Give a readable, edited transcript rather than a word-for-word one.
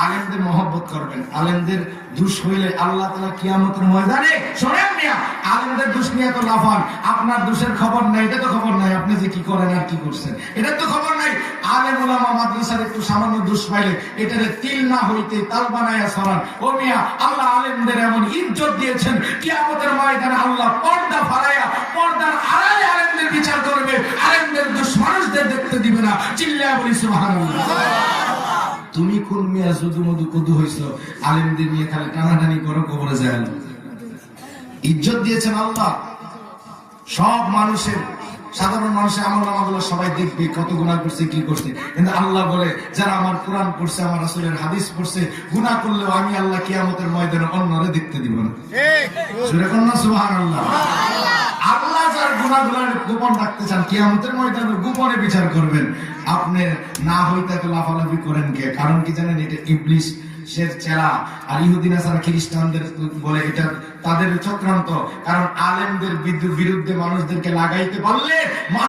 আলেমদের মহব্বত করবেন। আলেমদের দোষ হইলে আল্লাহ তাআলা কিয়ামতের ময়দানে শোনেন মিয়া, আলেমদের দোষ নিয়ে তো লাফান, আপনার দোষের খবর নাই, এটা তো খবর নাই আপনি যে কি করেন আর কি করছেন, এটা তো খবর নাই। আলেম ওলামা মাদ্রাসার একটু সামান্য দোষ পাইলে এটারে তিল না হইতে তাল বানায়া সরান। ও মিয়া, আল্লাহ আলেমদের এমন ইজ্জত দিয়েছেন, কিয়ামতের ময়দানে আল্লাহ পর্দা ফালাইয়া পর্দার আড়ালে আলেমদের বিচার করবে, আলেমদের দোষ মানুষদের দেখতে দিবে না। চিল্লায়া বলি সুবহানাল্লাহ। তুমি কোন মিয়া শুধু মধু কুদু হইছো, আলেমদের নিয়ে খালি টানাটানি করো, কবরে যায় না। ইজ্জত দিয়েছেন আল্লাহ সব মানুষের, সাধারণ মানুষের আমল নামাগুলো সবাই দেখবে কত গুনাহ করছে কি করছে, কিন্তু আল্লাহ বলে যারা আমার কোরআন পড়ছে, আমার রাসূলের হাদিস পড়ছে, গুনাহ করলেও আমি আল্লাহ কিয়ামতের ময়দানে অন্যরে দেখতে দিব না। জোরে কোন না সুবহানাল্লাহ। আল্লাহ যার গুনাহগুলো গোপন রাখতে চান, কিয়ামতের ময়দানে গোপনে বিচার করবেন। আপনি না হইতে তো লাফালাফি করেন কে? কারণ কি জানেন, এটা ইবলিস শের চেলা, আর ইহুদি নাসারা খ্রিস্টানদের বলে এটা তাদের চক্রান্ত। কারণ আলেমদের বিরুদ্ধে মানুষদেরকে লাগাইতে পারলে